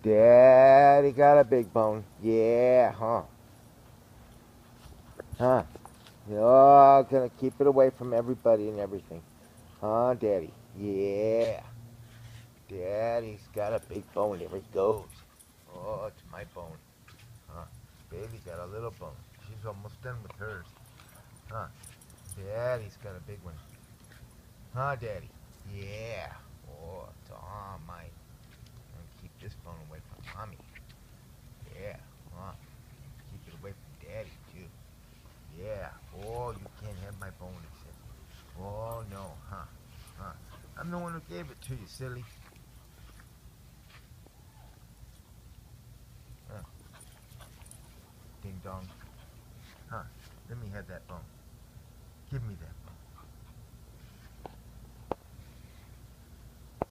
Daddy got a big bone. Yeah, huh? Huh? You're gonna keep it away from everybody and everything. Huh, Daddy? Yeah. Daddy's got a big bone. There he goes. Oh, it's my bone. Huh? Baby's got a little bone. She's almost done with hers. Huh? Daddy's got a big one. Huh, Daddy? Yeah. Oh, it's all mine. I'm gonna keep this bone away from Mommy. Yeah. Huh? Keep it away from Daddy, too. Yeah. Oh, you can't have my bone, he said. Oh, no. Huh? Huh? I'm the one who gave it to you, silly. Huh? Ding dong. Huh? Let me have that bone. Give me that